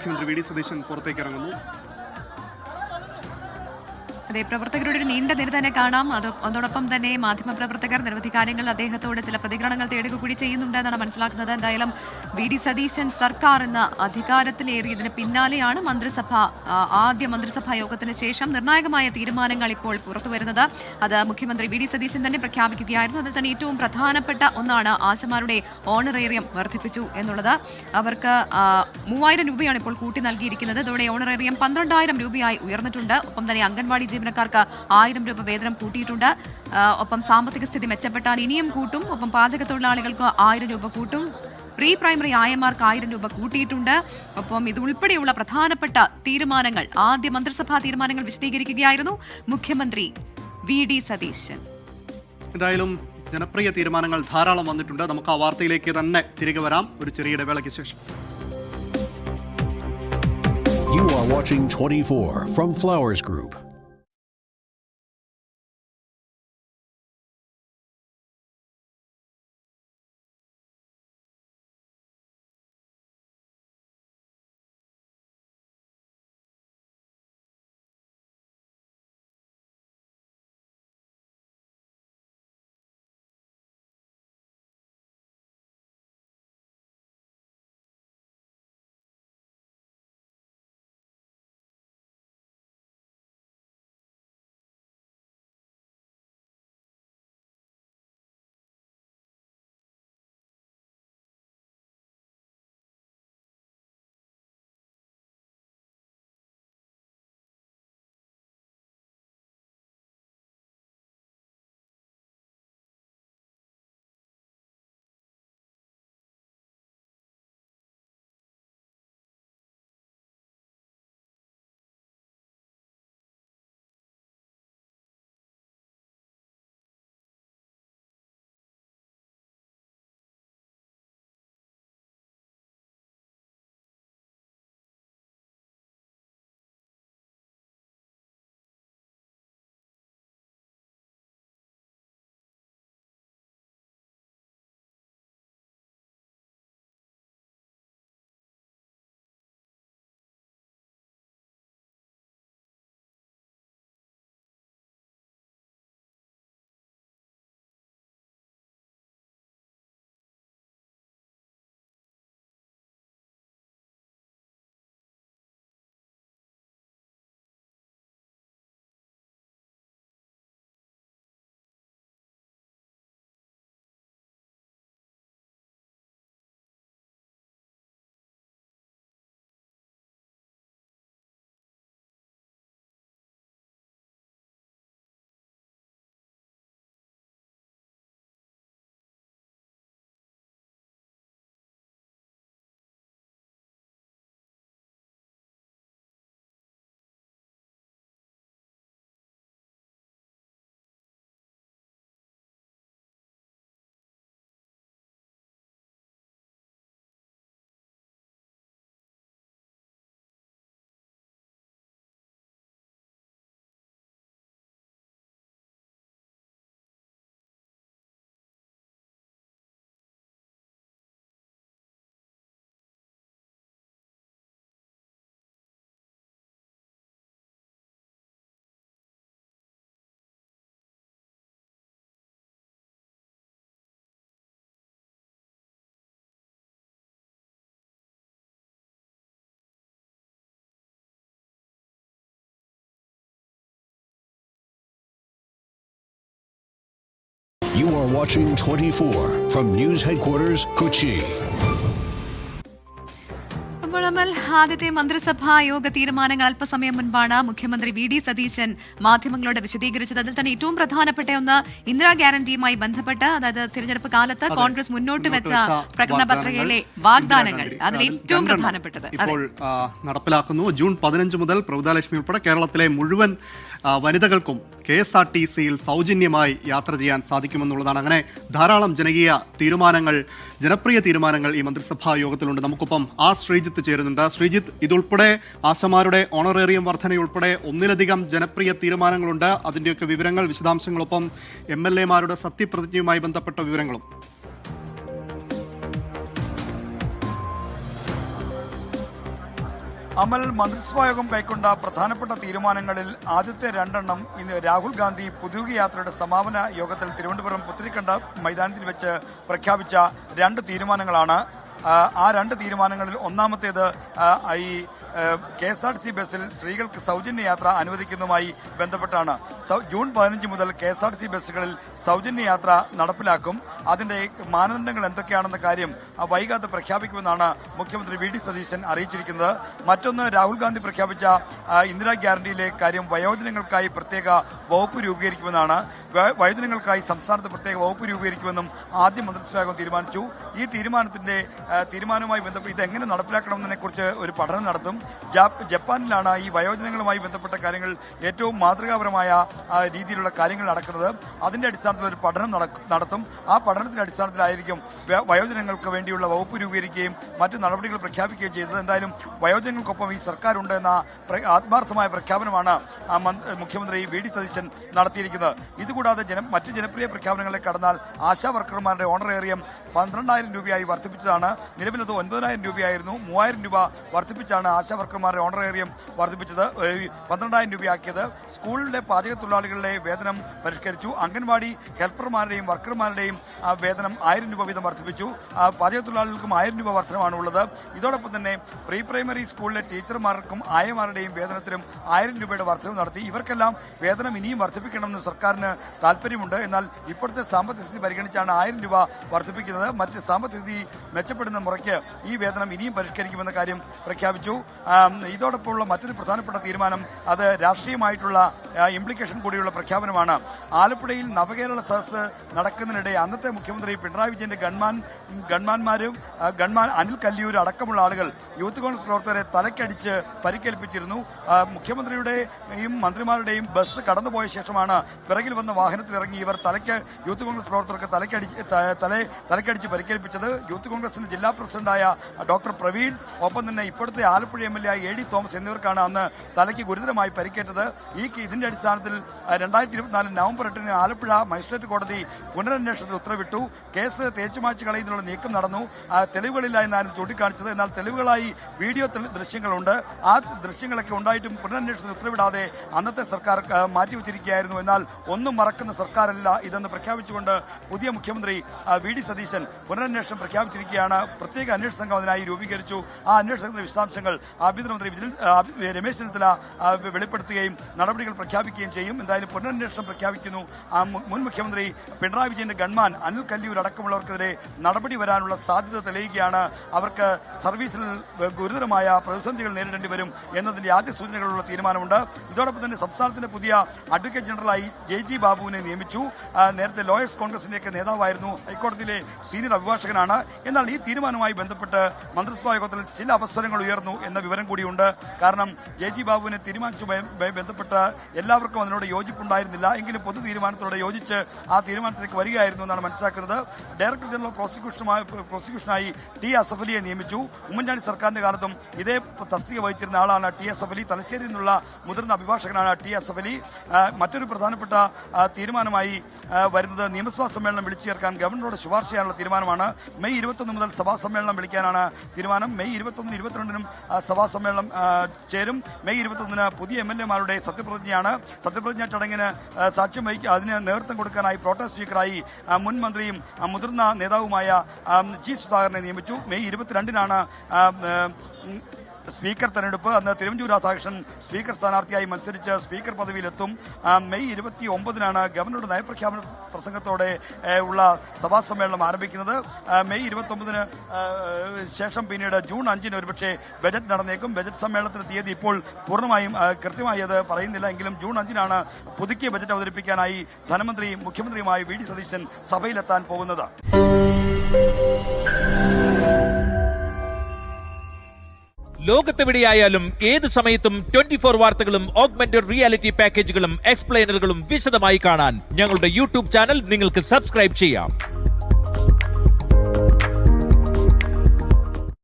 മുഖ്യമന്ത്രി V D Satheesan പുറത്തേക്ക് ഇറങ്ങുന്നു. അതെ, പ്രവർത്തകരുടെ ഒരു നീണ്ട നിര തന്നെ കാണാം. അതോടൊപ്പം തന്നെ മാധ്യമപ്രവർത്തകർ നിരവധി കാര്യങ്ങൾ അദ്ദേഹത്തോട് ചില പ്രതികരണങ്ങൾ തേടുക കൂടി ചെയ്യുന്നുണ്ട് എന്നാണ് മനസ്സിലാക്കുന്നത്. എന്തായാലും വി ഡി സതീശൻ സർക്കാർ എന്ന അധികാരത്തിലേറിയതിന് പിന്നാലെയാണ് ആദ്യ മന്ത്രിസഭാ യോഗത്തിന് ശേഷം നിർണായകമായ തീരുമാനങ്ങൾ ഇപ്പോൾ പുറത്തുവരുന്നത്. അത് മുഖ്യമന്ത്രി വി ഡി സതീശൻ തന്നെ പ്രഖ്യാപിക്കുകയായിരുന്നു. അതിൽ തന്നെ ഏറ്റവും പ്രധാനപ്പെട്ട ഒന്നാണ് ആശമാരുടെ ഓണറേറിയം വർദ്ധിപ്പിച്ചു എന്നുള്ളത്. അവർക്ക് 3000 രൂപയാണ് ഇപ്പോൾ കൂട്ടി നൽകിയിരിക്കുന്നത്. ഇതോടെ ഓണറേറിയം 12,000 രൂപയായി ഉയർന്നിട്ടുണ്ട്. ഒപ്പം തന്നെ അംഗൻവാടി ജീവനക്കാർക്ക് 1000 രൂപ വേതനം കൂട്ടിയിട്ടുണ്ട്. ഒപ്പം സാമ്പത്തിക സ്ഥിതി മെച്ചപ്പെട്ടാൽ ഇനിയും കൂട്ടും. ഒപ്പം പാചക തൊഴിലാളികൾക്ക് 1000 രൂപ കൂട്ടും. പ്രീ പ്രൈമറി ആയമാർക്ക് 1000 രൂപ കൂട്ടിയിട്ടുണ്ട്. ഒപ്പം ഇതുൾപ്പെടെയുള്ള പ്രധാനപ്പെട്ട തീരുമാനങ്ങൾ, ആദ്യ മന്ത്രിസഭാ തീരുമാനങ്ങൾ വിശദീകരിക്കുകയായിരുന്നു മുഖ്യമന്ത്രി വി ഡി സതീശൻ. എന്തായാലും ജനപ്രിയ തീരുമാനങ്ങൾ ധാരാളം വന്നിട്ടുണ്ട്. നമുക്ക് ആ വാർത്തയിലേക്ക് തന്നെ തിരികെ വരാം ഒരു ചെറിയ ഇടവേളയ്ക്ക് ശേഷം. You are watching 24 from Flowers Group. You are watching 24 from News Headquarters, Kochi. ആദ്യത്തെ മന്ത്രിസഭാ യോഗ തീരുമാനങ്ങൾ അല്പസമയം മുൻപാണ് മുഖ്യമന്ത്രി വി ഡി സതീശൻ മാധ്യമങ്ങളോട് വിശദീകരിച്ചത്. അതിൽ തന്നെ ഏറ്റവും പ്രധാനപ്പെട്ട ഒന്ന് ഇന്ദിരാ ഗ്യാരണ്ടിയുമായി ബന്ധപ്പെട്ട്, അതായത് തിരഞ്ഞെടുപ്പ് കാലത്ത് കോൺഗ്രസ് മുന്നോട്ട് വെച്ച പ്രകടന പത്രികയിലെ വാഗ്ദാനങ്ങൾ, അതിൽ ഏറ്റവും പ്രധാനപ്പെട്ടത് ഇപ്പോൾ നടപ്പിലാക്കുന്നു. ജൂൺ 15 മുതൽ പ്രഭുതാലക്ഷ്മി ഉൾപ്പെടെ കേരളത്തിലെ മുഴുവൻ വനിതകൾക്കും KSRTCയിൽ സൗജന്യമായി യാത്ര ചെയ്യാൻ സാധിക്കുമെന്നുള്ളതാണ്. അങ്ങനെ ധാരാളം ജനപ്രിയ തീരുമാനങ്ങൾ ഈ മന്ത്രിസഭാ യോഗത്തിലുണ്ട്. നമുക്കൊപ്പം ശ്രീജിത്ത് ചേരുന്നുണ്ട്. ശ്രീജിത്ത്, ഇതുൾപ്പെടെ ആശമാരുടെ ഓണറേറിയം വർധനയുൾപ്പെടെ ഒന്നിലധികം ജനപ്രിയ തീരുമാനങ്ങളുണ്ട്. അതിൻ്റെയൊക്കെ വിവരങ്ങൾ, വിശദാംശങ്ങളൊപ്പം MLA-മാരുടെ സത്യപ്രതിജ്ഞയുമായി ബന്ധപ്പെട്ട വിവരങ്ങളും. അമൽ മന്ത്രിസഭായോഗം കൈക്കൊണ്ട പ്രധാനപ്പെട്ട തീരുമാനങ്ങളിൽ ആദ്യത്തെ രണ്ടെണ്ണം ഇന്ന് രാഹുൽ ഗാന്ധി പൊതുയാത്രയുടെ സമാപന യോഗത്തിൽ തിരുവനന്തപുരം പുത്തരിക്കണ്ട മൈതാനത്തിൽ വെച്ച് പ്രഖ്യാപിച്ച രണ്ട് തീരുമാനങ്ങളാണ്. ആ രണ്ട് തീരുമാനങ്ങളിൽ ഒന്നാമത്തേത് ഈ KSRTC ബസ്സിൽ സ്ത്രീകൾക്ക് സൗജന്യ യാത്ര അനുവദിക്കുന്നതുമായി ബന്ധപ്പെട്ടാണ്. ജൂൺ 15 മുതൽ KSRTC ബസ്സുകളിൽ സൗജന്യ യാത്ര നടപ്പിലാക്കും. അതിന്റെ മാനദണ്ഡങ്ങൾ എന്തൊക്കെയാണെന്ന കാര്യം വൈകാതെ പ്രഖ്യാപിക്കുമെന്നാണ് മുഖ്യമന്ത്രി VD സതീശൻ അറിയിച്ചിരിക്കുന്നത്. മറ്റൊന്ന്, രാഹുൽ ഗാന്ധി പ്രഖ്യാപിച്ച ഇന്ദിരാ ഗ്യാരണ്ടിയിലെ കാര്യം വയോജനങ്ങൾക്കായി പ്രത്യേക വകുപ്പ് രൂപീകരിക്കുമെന്നാണ്. വയോജനങ്ങൾക്കായി സംസ്ഥാനത്ത് പ്രത്യേക വകുപ്പ് രൂപീകരിക്കുമെന്നും ആദ്യ മന്ത്രിസഭായോഗം തീരുമാനിച്ചു. ഈ തീരുമാനവുമായി ബന്ധപ്പെട്ട് ഇതെങ്ങനെ നടപ്പിലാക്കണമെന്നതിനെ കുറിച്ച് ഒരു പഠനം നടത്തും. ജപ്പാനിലാണ് ഈ വയോജനങ്ങളുമായി ബന്ധപ്പെട്ട കാര്യങ്ങൾ ഏറ്റവും മാതൃകാപരമായ രീതിയിലുള്ള കാര്യങ്ങൾ നടക്കുന്നത്. അതിന്റെ അടിസ്ഥാനത്തിൽ ഒരു പഠനം നടത്തും. ആ പഠനത്തിന്റെ അടിസ്ഥാനത്തിലായിരിക്കും വയോജനങ്ങൾക്ക് വേണ്ടിയുള്ള വകുപ്പ് രൂപീകരിക്കുകയും മറ്റു നടപടികൾ പ്രഖ്യാപിക്കുകയും ചെയ്തത്. എന്തായാലും വയോജനങ്ങൾക്കൊപ്പം ഈ സർക്കാരുണ്ട് എന്ന ആത്മാർത്ഥമായ പ്രഖ്യാപനമാണ് മുഖ്യമന്ത്രി VD സതീശൻ നടത്തിയിരിക്കുന്നത്. ഇതുകൂടാതെ മറ്റു ജനപ്രിയ പ്രഖ്യാപനങ്ങളിലേക്ക് കടന്നാൽ ആശാ വർക്കർമാരുടെ ഓണറേറിയം 12,000 രൂപയായി വർദ്ധിപ്പിച്ചതാണ്. നിലവിലത് 9,000 രൂപയായിരുന്നു. 3,000 രൂപ വർദ്ധിപ്പിച്ചാണ് ആശാ വർക്കർമാരുടെ ഓണറേറിയം വർദ്ധിപ്പിച്ചത്, 12,000 രൂപയാക്കിയത്. സ്കൂളിലെ പാചക തൊഴിലാളികളുടെ വേതനം പരിഷ്കരിച്ചു. അംഗൻവാടി ഹെൽപ്പർമാരുടെയും വർക്കർമാരുടെയും വേതനം 1,000 രൂപ വീതം വർദ്ധിപ്പിച്ചു. പാചക തൊഴിലാളികൾക്കും 1,000 രൂപ വർധനമാണ് ഉള്ളത്. ഇതോടൊപ്പം തന്നെ പ്രീ പ്രൈമറി സ്കൂളിലെ ടീച്ചർമാർക്കും ആയമാരുടെയും വേതനത്തിലും 1,000 രൂപയുടെ വർധനവ് നടത്തി. ഇവർക്കെല്ലാം വേതനം ഇനിയും വർദ്ധിപ്പിക്കണമെന്ന് സർക്കാരിന് താല്പര്യമുണ്ട്. എന്നാൽ ഇപ്പോഴത്തെ സാമ്പത്തിക സ്ഥിതി പരിഗണിച്ചാണ് 1,000 രൂപ വർദ്ധിപ്പിക്കുന്നത്. മറ്റ് സാമ്പത്തിക സ്ഥിതി മെച്ചപ്പെടുന്ന മുറയ്ക്ക് ഈ വേതനം ഇനിയും പരിഷ്കരിക്കുമെന്ന കാര്യം പ്രഖ്യാപിച്ചു. ഇതോടൊപ്പമുള്ള മറ്റൊരു പ്രധാനപ്പെട്ട തീരുമാനം അത് രാഷ്ട്രീയമായിട്ടുള്ള ഇംപ്ലിക്കേഷൻ കൂടിയുള്ള പ്രഖ്യാപനമാണ്. ആലപ്പുഴയിൽ നവകേരള സദസ്സ് നടക്കുന്നതിനിടെ അന്നത്തെ മുഖ്യമന്ത്രി പിണറായി വിജയന്റെ ഗൺമാൻ അനിൽ കല്ലിയൂർ അടക്കമുള്ള ആളുകൾ യൂത്ത് കോൺഗ്രസ് പ്രവർത്തകരെ തലക്കടിച്ച് പരിക്കേൽപ്പിച്ചിരുന്നു. മുഖ്യമന്ത്രിയുടെയും മന്ത്രിമാരുടെയും ബസ് കടന്നുപോയ ശേഷമാണ് പിറകിൽ വന്ന വാഹനത്തിലിറങ്ങി ഇവർ യൂത്ത് കോൺഗ്രസ് പ്രവർത്തകർക്ക് തലക്കടിച്ച് പരിക്കേൽപ്പിച്ചത്. യൂത്ത് കോൺഗ്രസിന്റെ ജില്ലാ പ്രസിഡന്റായ ഡോക്ടർ പ്രവീൺ, ഒപ്പം തന്നെ ഇപ്പോഴത്തെ ആലപ്പുഴ MLA AD തോമസ് എന്നിവർക്കാണ് അന്ന് തലയ്ക്ക് ഗുരുതരമായി പരിക്കേറ്റത്. ഇതിന്റെ അടിസ്ഥാനത്തിൽ 2024 നവംബർ 8 ആലപ്പുഴ മജിസ്ട്രേറ്റ് കോടതി പുനരന്വേഷണത്തിന് ഉത്തരവിട്ടു. കേസ് തേച്ചുമാച്ച് കളയുന്നതിനുള്ള നീക്കം നടന്നു. തെളിവുകളില്ല എന്നാണ് ചൂണ്ടിക്കാണിച്ചത്. എന്നാൽ തെളിവുകളായി വീഡിയോ ദൃശ്യങ്ങളുണ്ട്. ആ ദൃശ്യങ്ങളൊക്കെ ഉണ്ടായിട്ടും പുനരന്വേഷണത്തിന് ഉത്തരവിടാതെ അന്നത്തെ സർക്കാർ മാറ്റിവെച്ചിരിക്കുകയായിരുന്നു. എന്നാൽ ഒന്നും മറക്കുന്ന സർക്കാരല്ല ഇതെന്ന് പ്രഖ്യാപിച്ചുകൊണ്ട് പുതിയ മുഖ്യമന്ത്രി VD സതീശൻ പുനരന്വേഷണം പ്രഖ്യാപിച്ചിരിക്കുകയാണ്. പ്രത്യേക അന്വേഷണ സംഘം അതിനായി രൂപീകരിച്ചു. ആ അന്വേഷണത്തിന്റെ വിശദാംശങ്ങൾ ആഭ്യന്തരമന്ത്രി രമേശ് ചെന്നിത്തല വെളിപ്പെടുത്തുകയും നടപടികൾ പ്രഖ്യാപിക്കുകയും ചെയ്യും. എന്തായാലും പുനരന്വേഷണം പ്രഖ്യാപിക്കുന്നു. മുൻ മുഖ്യമന്ത്രി പിണറായി വിജയന്റെ ഗൺമാൻ അനിൽ കല്ലിയൂർ അടക്കമുള്ളവർക്കെതിരെ നടപടി വരാനുള്ള സാധ്യത തെളിയുകയാണ്. അവർക്ക് സർവീസിൽ ഗുരുതരമായ പ്രതിസന്ധികൾ നേരിടേണ്ടി വരും എന്നതിന്റെ ആദ്യ സൂചനകളുള്ള തീരുമാനമുണ്ട്. ഇതോടൊപ്പം തന്നെ സംസ്ഥാനത്തിന്റെ പുതിയ അഡ്വക്കേറ്റ് ജനറലായി JG ബാബുവിനെ നിയമിച്ചു. നേരത്തെ ലോയേഴ്സ് കോൺഗ്രസിന്റെയൊക്കെ നേതാവായിരുന്നു. ഹൈക്കോടതിയിലെ സീനിയർ അഭിഭാഷകനാണ്. എന്നാൽ ഈ തീരുമാനവുമായി ബന്ധപ്പെട്ട് മന്ത്രിസഭാ യോഗത്തിൽ ചില അവസരങ്ങൾ ഉയർന്നു എന്ന വിവരം കൂടിയുണ്ട്. കാരണം JG ബാബുവിനെ തീരുമാനിച്ചുമായി ബന്ധപ്പെട്ട് എല്ലാവർക്കും അതിനോട് യോജിപ്പുണ്ടായിരുന്നില്ല. എങ്കിലും പൊതു തീരുമാനത്തോടെ യോജിച്ച് ആ തീരുമാനത്തിലേക്ക് വരികയായിരുന്നു എന്നാണ് മനസ്സിലാക്കുന്നത്. ഡയറക്ടർ ജനറൽ പ്രോസിക്യൂഷനായി T അസഫ് അലിയെ നിയമിച്ചു. ഉമ്മൻചാണ്ടി സർക്കാരിന്റെ കാലത്തും ഇതേ തസ്തിക വഹിച്ചിരുന്ന ആളാണ് T അസഫ് അലി. തലശ്ശേരിയിൽ നിന്നുള്ള മുതിർന്ന അഭിഭാഷകനാണ് T അസഫ് അലി. മറ്റൊരു പ്രധാനപ്പെട്ട തീരുമാനമായി വരുന്നത് നിയമസഭാ സമ്മേളനം വിളിച്ചു ചേർക്കാൻ ഗവർണറോട് ശുപാർശ ചെയ്യാനുള്ള തീരുമാനമാണ്. മെയ് 21 മുതൽ സഭാ സമ്മേളനം വിളിക്കാനാണ് തീരുമാനം. മെയ് 21, 22 സഭാ സമ്മേളനം ചേരും. മെയ് 21 പുതിയ MLA-മാരുടെ സത്യപ്രതിജ്ഞയാണ്. സത്യപ്രതിജ്ഞാ ചടങ്ങിന് സാക്ഷ്യം വഹിക്കുക അതിന് നേതൃത്വം കൊടുക്കാനായി പ്രോട്ടം സ്പീക്കറായി മുൻ മന്ത്രിയും മുതിർന്ന നേതാവുമായ G സുധാകരനെ നിയമിച്ചു. മെയ് 22 സ്പീക്കർ തെരഞ്ഞെടുപ്പ്. അന്ന് തിരുവഞ്ചൂർ രാധാകൃഷ്ണൻ സ്പീക്കർ സ്ഥാനാർത്ഥിയായി മത്സരിച്ച് സ്പീക്കർ പദവിയിലെത്തും. മെയ് 29 ഗവർണറുടെ നയപ്രഖ്യാപന പ്രസംഗത്തോടെ ഉള്ള സഭാ സമ്മേളനം ആരംഭിക്കുന്നത്. മെയ് 29 ശേഷം പിന്നീട് ജൂൺ 5 ഒരുപക്ഷെ ബജറ്റ് നടന്നേക്കും. ബജറ്റ് സമ്മേളനത്തിന്റെ തീയതി ഇപ്പോൾ പൂർണ്ണമായും കൃത്യമായി അത് പറയുന്നില്ല. എങ്കിലും ജൂൺ 5 പുതുക്കിയ ബജറ്റ് അവതരിപ്പിക്കാനായി ധനമന്ത്രിയും മുഖ്യമന്ത്രിയുമായി VD സതീശൻ സഭയിലെത്താൻ പോകുന്നത്. ലോകത്തെവിടെയായാലും ഏത് സമയത്തും 24 വാർത്തകളും ഓഗ്മെന്റഡ് റിയാലിറ്റി പാക്കേജുകളും എക്സ്പ്ലെയിനറുകളും വിശദമായി കാണാൻ ഞങ്ങളുടെ YouTube ചാനൽ നിങ്ങൾക്ക് സബ്സ്ക്രൈബ് ചെയ്യാം.